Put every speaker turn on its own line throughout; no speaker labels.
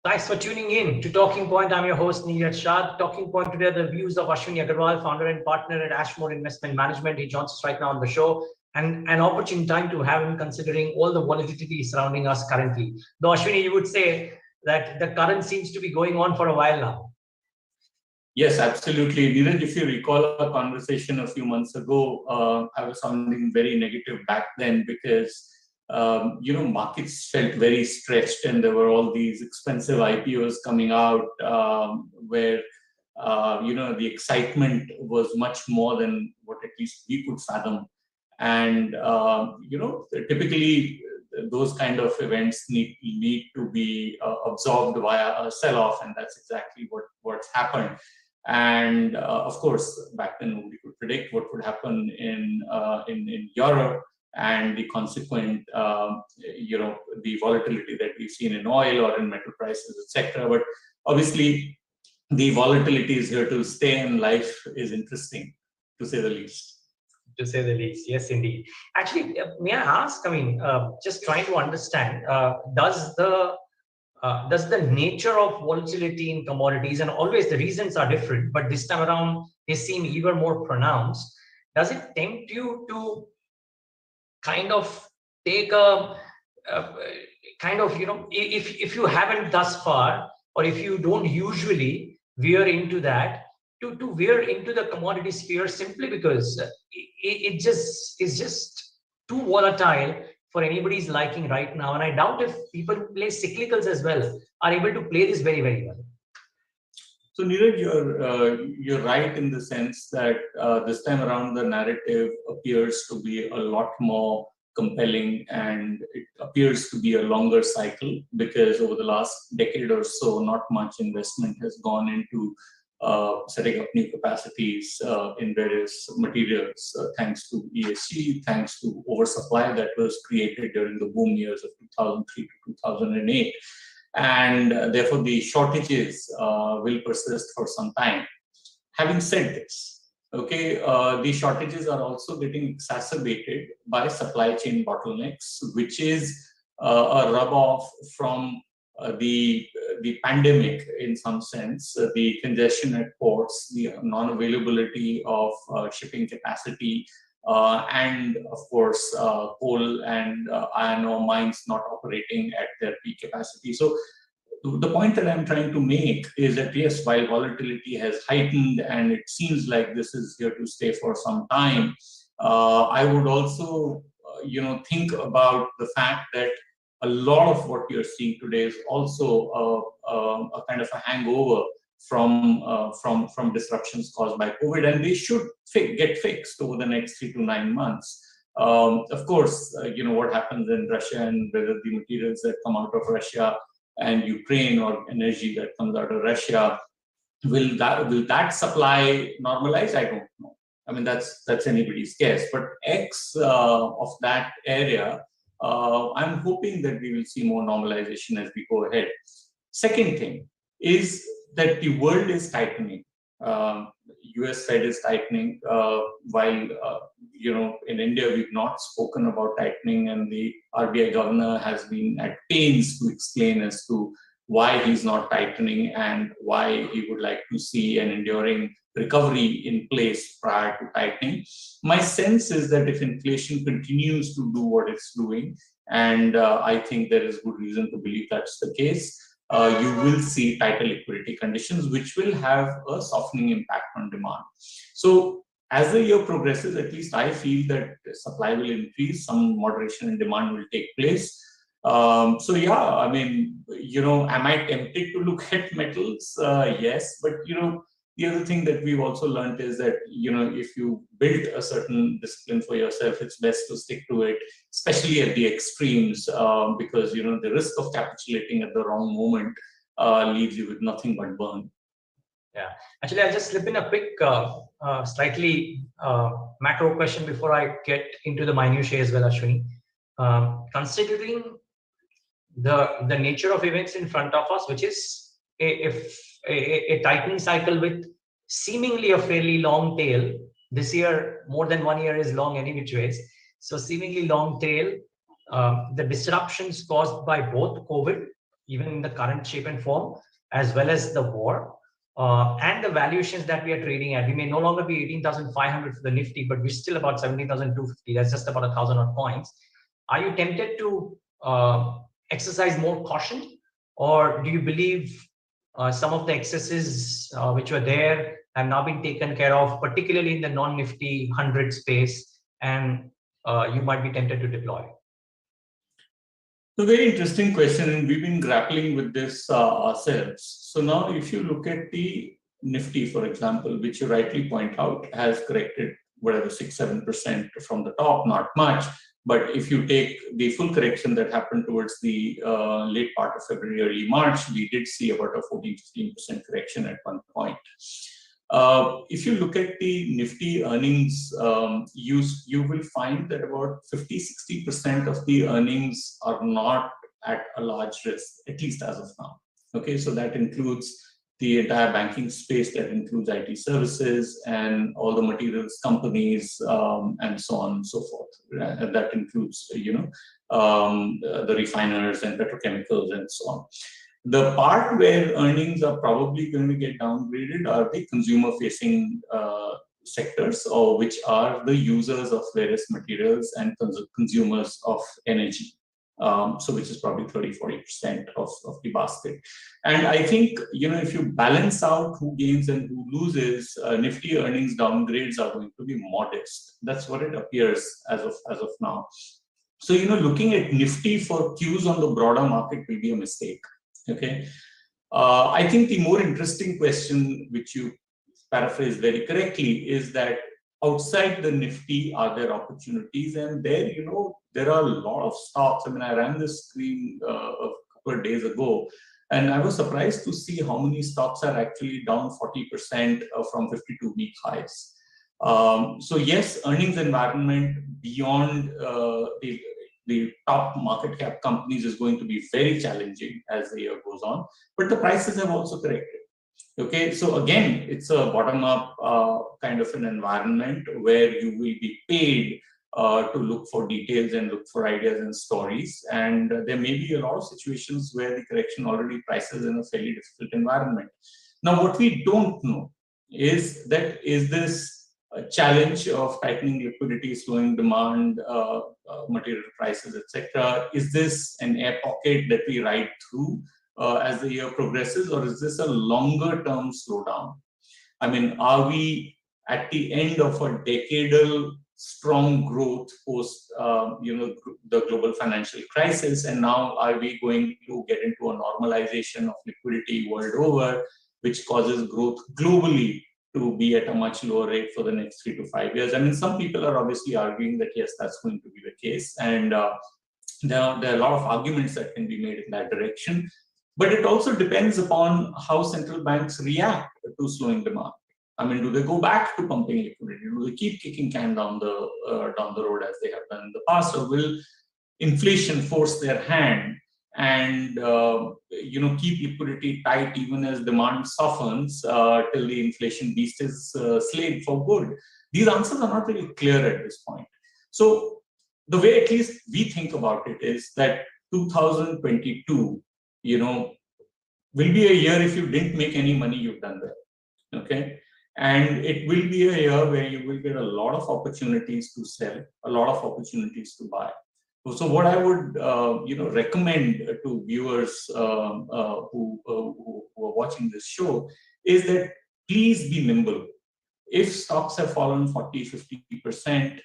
Thanks for tuning in to Talking Point. I'm your host, Neeraj Shah. Talking Point today, the views of Ashwini Agarwal, founder and partner at Ashmore Investment Management. He joins us right now on the show, and an opportune time to have him considering all the volatility surrounding us currently. Though, Ashwini, you would say that the current seems to be going on for a while now.
Yes, absolutely. Neeraj, if you recall our conversation a few months ago, I was sounding very negative back then because markets felt very stretched, and there were all these expensive IPOs coming out where the excitement was much more than what at least we could fathom. And typically those kind of events need to be absorbed via a sell-off, and that's exactly what's happened. And of course, back then nobody could predict what would happen in Europe and the consequent, the volatility that we've seen in oil or in metal prices, etc. But obviously, the volatility is here to stay, and life is interesting, to say the least.
To say the least, yes, indeed. Actually, may I ask? I mean, just trying to understand, does the nature of volatility in commodities, and always the reasons are different, but this time around they seem even more pronounced. Does it tempt you to kind of take a kind of, if you haven't thus far, or if you don't usually veer into that, to veer into the commodity sphere simply because it just is just too volatile for anybody's liking right now? And I doubt if people who play cyclicals as well are able to play this very, very well.
So Neeraj, you're right in the sense that this time around the narrative appears to be a lot more compelling, and it appears to be a longer cycle because over the last decade or so, not much investment has gone into setting up new capacities in various materials, thanks to ESG, thanks to oversupply that was created during the boom years of 2003 to 2008. And therefore, the shortages will persist for some time. Having said this, the shortages are also getting exacerbated by supply chain bottlenecks, which is a rub-off from the pandemic in some sense, the congestion at ports, the non-availability of shipping capacity, and of course coal and iron ore mines not operating at their peak capacity. So the point that I'm trying to make is that yes, while volatility has heightened and it seems like this is here to stay for some time, I would also think about the fact that a lot of what you're seeing today is also a kind of a hangover from disruptions caused by COVID, and they should get fixed over the next 3 to 9 months. Of course, what happens in Russia and whether the materials that come out of Russia and Ukraine or energy that comes out of Russia, will that supply normalize? I don't know. I mean, that's anybody's guess. But of that area, I'm hoping that we will see more normalization as we go ahead. Second thing is that the world is tightening. US Fed is tightening, while in India we've not spoken about tightening, and the RBI governor has been at pains to explain as to why he's not tightening and why he would like to see an enduring recovery in place prior to tightening. My sense is that if inflation continues to do what it's doing, and I think there is good reason to believe that's the case, you will see tighter liquidity conditions, which will have a softening impact on demand. So as the year progresses, at least I feel that supply will increase, some moderation in demand will take place. So yeah, I mean, am I tempted to look at metals? Yes, but the other thing that we've also learned is that, if you build a certain discipline for yourself, it's best to stick to it, especially at the extremes, because, the risk of capitulating at the wrong moment leaves you with nothing but burn.
Yeah, actually, I'll just slip in a quick, slightly macro question before I get into the minutiae as well, Ashwini. Considering the nature of events in front of us, which is a tightening cycle with seemingly a fairly long tail. This year, more than 1 year is long any which ways. So seemingly long tail, the disruptions caused by both COVID even in the current shape and form, as well as the war. And the valuations that we are trading at. We may no longer be 18,500 for the Nifty, but we're still about 17,250. That's just about 1,000 odd points. Are you tempted to exercise more caution, or do you believe some of the excesses which were there have now been taken care of, particularly in the non-Nifty 100 space, and you might be tempted to deploy?
A very interesting question, and we've been grappling with this ourselves. So now, if you look at the Nifty, for example, which you rightly point out, has corrected whatever 6-7% from the top, not much. But if you take the full correction that happened towards the late part of February, early March, we did see about a 14-15% correction at one point. If you look at the Nifty earnings, you will find that about 50-60% of the earnings are not at a large risk, at least as of now. Okay, so that includes the entire banking space, that includes IT services and all the materials companies, and so on and so forth. That includes, the refiners and petrochemicals and so on. The part where earnings are probably going to get downgraded are the consumer-facing sectors, or which are the users of various materials and consumers of energy. So which is probably 30-40% of the basket. And I think, if you balance out who gains and who loses, Nifty earnings downgrades are going to be modest. That's what it appears as of now. So, looking at Nifty for cues on the broader market will be a mistake. Okay. I think the more interesting question, which you paraphrase very correctly, is that outside the Nifty, are there opportunities? And there, there are a lot of stocks. I mean, I ran this screen a couple of days ago, and I was surprised to see how many stocks are actually down 40% from 52-week highs. So yes, earnings environment beyond the top market cap companies is going to be very challenging as the year goes on, but the prices have also corrected. Okay, so again, it's a bottom-up kind of an environment where you will be paid to look for details and look for ideas and stories. And there may be a lot of situations where the correction already prices in a fairly difficult environment. Now, what we don't know is that is this a challenge of tightening liquidity, slowing demand, material prices, etc. Is this an air pocket that we ride through as the year progresses, or is this a longer-term slowdown? I mean, are we at the end of a decadal strong growth post, the global financial crisis, and now are we going to get into a normalization of liquidity world over, which causes growth globally to be at a much lower rate for the next 3 to 5 years? I mean, some people are obviously arguing that yes, that's going to be the case, and there are a lot of arguments that can be made in that direction. But it also depends upon how central banks react to slowing demand. I mean, do they go back to pumping liquidity? Do they keep kicking can down the road as they have done in the past, or will inflation force their hand and keep liquidity tight even as demand softens till the inflation beast is slayed for good? These answers are not very clear at this point. So the way at least we think about it is that 2022, will be a year if you didn't make any money, you've done well. Okay. And it will be a year where you will get a lot of opportunities to sell, a lot of opportunities to buy. So what I would recommend to viewers who are watching this show is that please be nimble. If stocks have fallen 40-50%,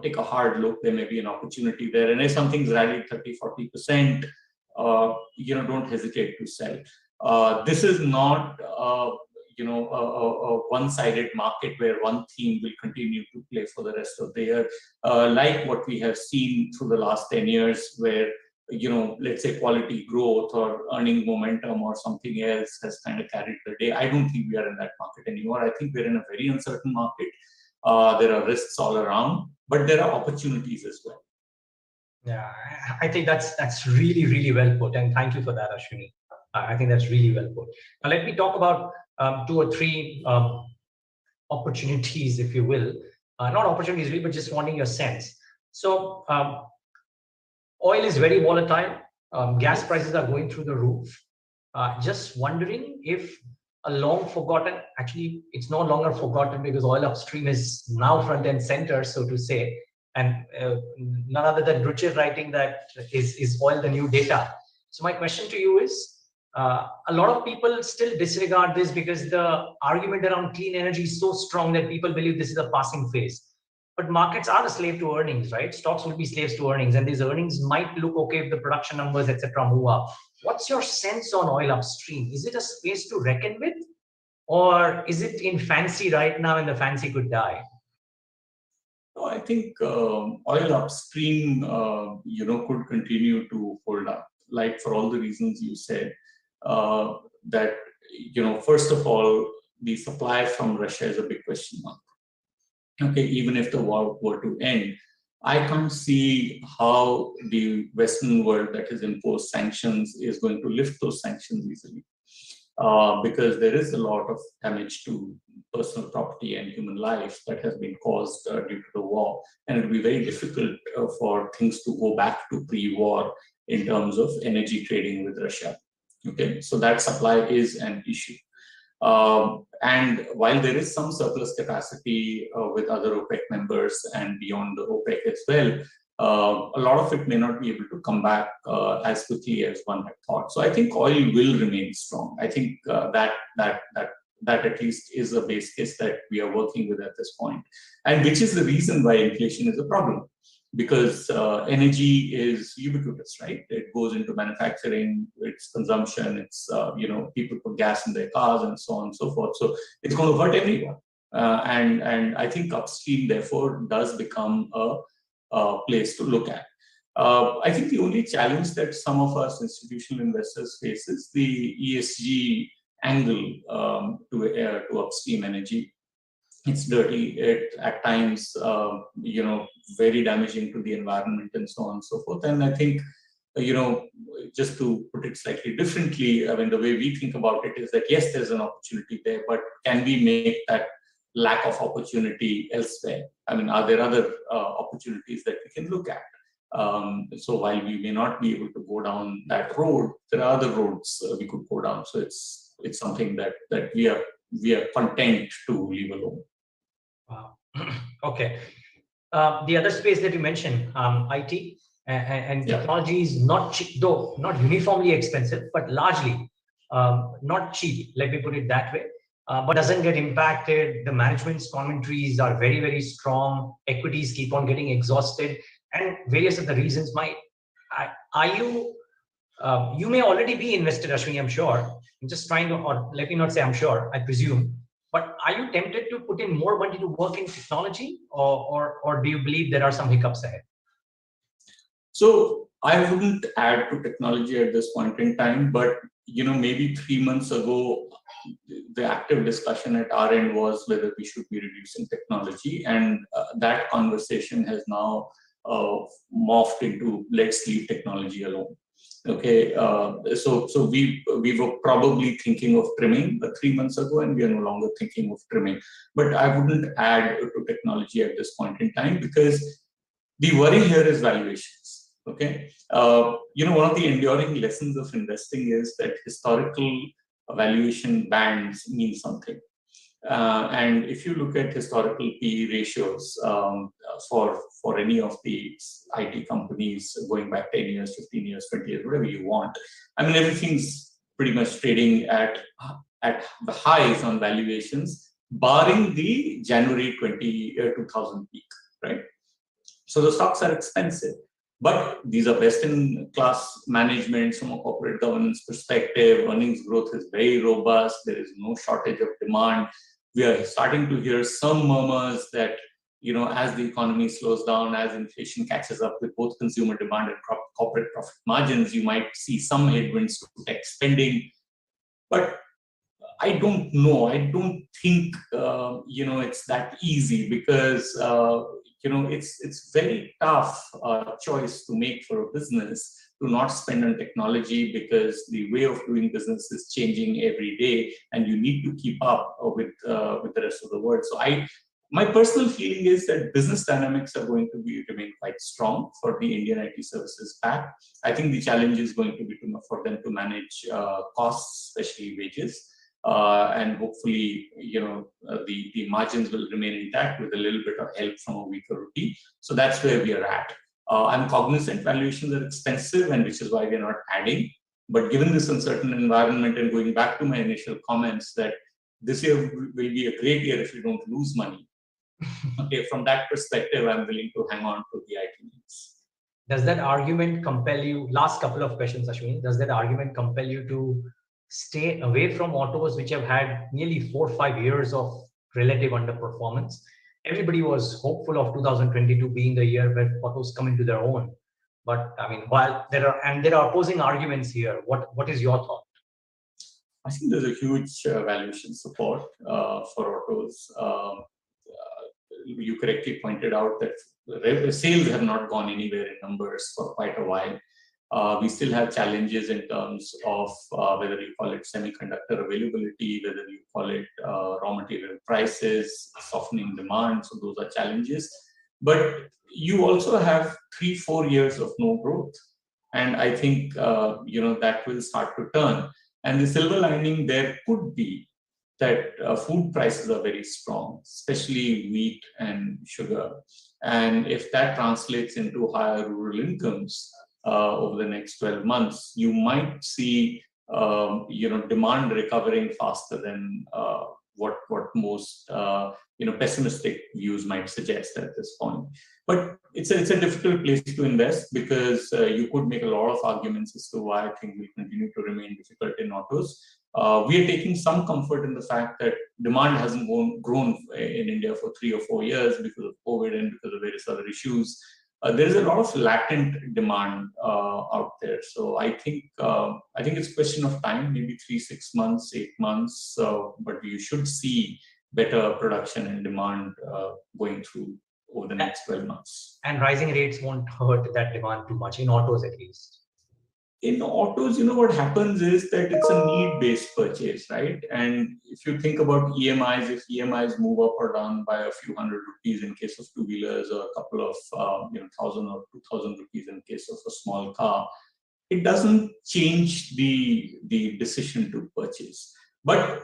take a hard look. There may be an opportunity there. And if something's rallied 30-40%, don't hesitate to sell. This is not a one-sided market where one theme will continue to play for the rest of the year, like what we have seen through the last 10 years, where let's say quality growth or earning momentum or something else has kind of carried the day. I don't think we are in that market anymore. I think we're in a very uncertain market. There are risks all around, but there are opportunities as well.
Yeah, I think that's really, really well put, and thank you for that, Ashwini. I think that's really well put. Now let me talk about 2 or 3 opportunities, if you will. Not opportunities, really, but just wanting your sense. So oil is very volatile. Gas prices are going through the roof. Just wondering if a long forgotten, actually, it's no longer forgotten because oil upstream is now front and center, so to say. And none other than Ruchir writing that is oil the new data. So my question to you is, a lot of people still disregard this because the argument around clean energy is so strong that people believe this is a passing phase. But markets are a slave to earnings, right? Stocks will be slaves to earnings, and these earnings might look okay if the production numbers, etc., move up. What's your sense on oil upstream? Is it a space to reckon with, or is it in fancy right now and the fancy could die?
No, I think oil upstream, could continue to hold up, like for all the reasons you said. That first of all, the supply from Russia is a big question mark. Okay, even if the war were to end, I can't see how the Western world that has imposed sanctions is going to lift those sanctions easily. Because there is a lot of damage to personal property and human life that has been caused due to the war. And it will be very difficult for things to go back to pre-war in terms of energy trading with Russia. Okay, so that supply is an issue. And while there is some surplus capacity with other OPEC members and beyond the OPEC as well, a lot of it may not be able to come back as quickly as one had thought. So I think oil will remain strong. I think that at least is a base case that we are working with at this point, and which is the reason why inflation is a problem. Because energy is ubiquitous, right? It goes into manufacturing, it's consumption, it's, people put gas in their cars and so on and so forth. So it's going to hurt everyone. And I think upstream, therefore, does become a place to look at. I think the only challenge that some of us institutional investors face is the ESG angle to upstream energy. It's dirty, at times, very damaging to the environment and so on and so forth. And I think, just to put it slightly differently, I mean, the way we think about it is that, yes, there's an opportunity there, but can we make that lack of opportunity elsewhere? I mean, are there other opportunities that we can look at? So while we may not be able to go down that road, there are other roads we could go down. So it's something that we are content to leave alone.
Wow. Okay. The other space that you mentioned, IT and technology is not cheap, though not uniformly expensive, but largely not cheap. Let me put it that way. But doesn't get impacted. The management's commentaries are very, very strong. Equities keep on getting exhausted, and various of the reasons might. Are you? You may already be invested, Ashwini. I'm sure. I'm just trying to, or let me not say I'm sure. I presume. But are you tempted to put in more money to work in technology, or do you believe there are some hiccups ahead?
So I wouldn't add to technology at this point in time, but maybe 3 months ago, the active discussion at our end was whether we should be reducing technology, and that conversation has now morphed into let's leave technology alone. Okay, so we were probably thinking of trimming 3 months ago, and we are no longer thinking of trimming. But I wouldn't add to technology at this point in time because the worry here is valuations. Okay, one of the enduring lessons of investing is that historical valuation bands mean something. And if you look at historical PE ratios for any of the IT companies going back 10 years, 15 years, 20 years, whatever you want, I mean, everything's pretty much trading at the highs on valuations, barring the January 2000 peak, right? So the stocks are expensive. But these are best-in-class management from a corporate governance perspective. Earnings growth is very robust. There is no shortage of demand. We are starting to hear some murmurs that, as the economy slows down, as inflation catches up with both consumer demand and corporate profit margins, you might see some headwinds to tech spending. But I don't know. I don't think, it's that easy because, it's very tough choice to make for a business to not spend on technology because the way of doing business is changing every day and you need to keep up with the rest of the world. So My personal feeling is that business dynamics are going to remain quite strong for the Indian IT services pack. I think the challenge is going to be for them to manage costs, especially wages, and hopefully, the margins will remain intact with a little bit of help from a weaker rupee. So that's where we are at. I'm cognizant valuations are expensive, and which is why we're not adding. But given this uncertain environment, and going back to my initial comments that this year will be a great year if we don't lose money. Okay, from that perspective, I'm willing to hang on to the IT names.
Does that argument compel you? Last couple of questions, Ashwini. Does that argument compel you to stay away from autos, which have had nearly 4 or 5 years of relative underperformance? Everybody was hopeful of 2022 being the year where autos come into their own. But I mean, while there are opposing arguments here, what is your thought?
I think there's a huge valuation support for autos. You correctly pointed out that sales have not gone anywhere in numbers for quite a while. We still have challenges in terms of whether you call it semiconductor availability, whether you call it raw material prices, softening demand. So those are challenges. But you also have 3-4 years of no growth. And I think, that will start to turn. And the silver lining there could be that food prices are very strong, especially wheat and sugar. And if that translates into higher rural incomes over the next 12 months, you might see, demand recovering faster than what most pessimistic views might suggest at this point. But it's a difficult place to invest because you could make a lot of arguments as to why I think will continue to remain difficult in autos. We are taking some comfort in the fact that demand hasn't grown in India for 3 or 4 years because of COVID and because of various other issues. There is a lot of latent demand out there. So I think it's a question of time, maybe 3, 6 months, 8 months. But you should see better production and demand going through over the next 12 months.
And rising rates won't hurt that demand too much, in autos at least.
In autos, what happens is that it's a need-based purchase, right? And if you think about EMIs, if EMIs move up or down by a few hundred rupees in case of two-wheelers, or a couple of 1,000 or 2,000 rupees in case of a small car, it doesn't change the decision to purchase. But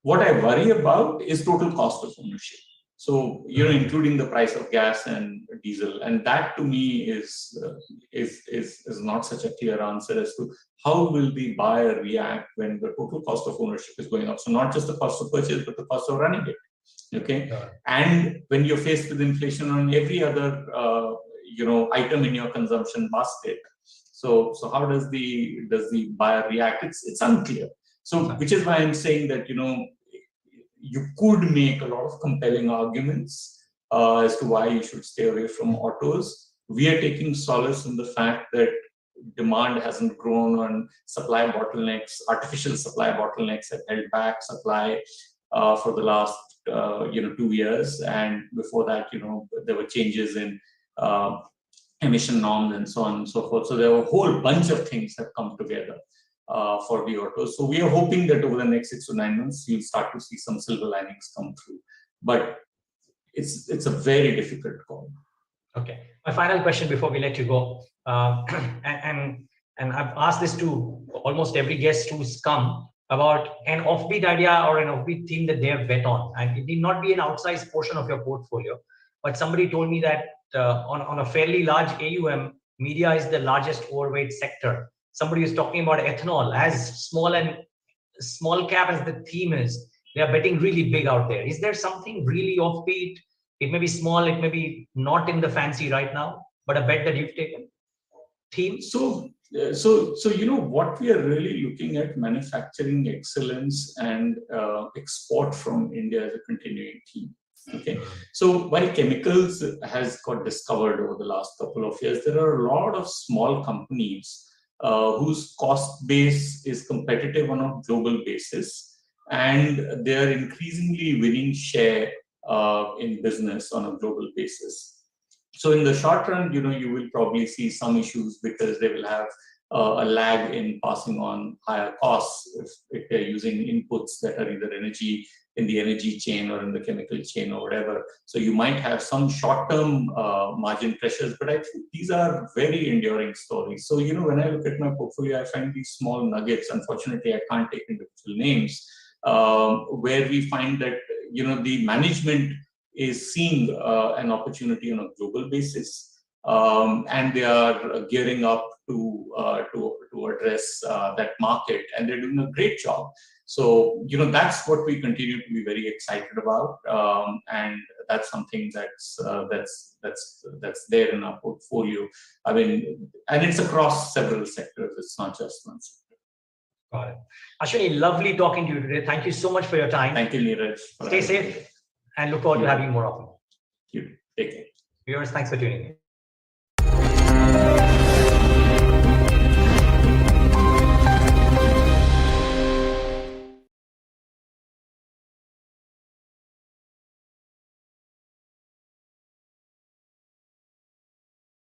what I worry about is total cost of ownership. So, including the price of gas and diesel, and that to me is not such a clear answer as to how will the buyer react when the total cost of ownership is going up. So not just the cost of purchase, but the cost of running it. Okay, and when you're faced with inflation on every other item in your consumption basket, so how does the buyer react? It's unclear. So which is why I'm saying that you could make a lot of compelling arguments as to why you should stay away from autos. We are taking solace in the fact that demand hasn't grown on supply bottlenecks. Artificial supply bottlenecks have held back supply for the last 2 years, and before that, there were changes in emission norms and so on and so forth. So there were a whole bunch of things that come together for the autos. So we are hoping that over the next 6 to 9 months, you'll start to see some silver linings come through. But it's a very difficult call.
Okay. My final question before we let you go, and I've asked this to almost every guest who's come about an offbeat idea or an offbeat theme that they have bet on, and it need not be an outsized portion of your portfolio. But somebody told me that on a fairly large AUM, media is the largest overweight sector. Somebody is talking about ethanol, as small cap as the theme is. They are betting really big out there. Is there something really offbeat? It may be small, it may be not in the fancy right now, but a bet that you've taken? Theme?
So what we are really looking at, manufacturing excellence and export from India as a continuing theme. Okay, so while chemicals has got discovered over the last couple of years, there are a lot of small companies whose cost base is competitive on a global basis, and they are increasingly winning share in business on a global basis. So in the short run, you will probably see some issues because they will have a lag in passing on higher costs if they're using inputs that are either energy in the energy chain or in the chemical chain or whatever. So you might have some short-term margin pressures, but I think these are very enduring stories. So, when I look at my portfolio, I find these small nuggets. Unfortunately, I can't take individual names, where we find that, the management is seeing an opportunity on a global basis, and they are gearing up to address that market, and they're doing a great job. So, that's what we continue to be very excited about, and that's something that's there in our portfolio. I mean, and it's across several sectors. It's not just one sector.
Got it. Ashwini, lovely talking to you today. Thank you so much for your time.
Thank you, Neeraj.
Stay safe and look forward to having you more often.
Thank you. Take care.
Viewers, thanks for tuning in.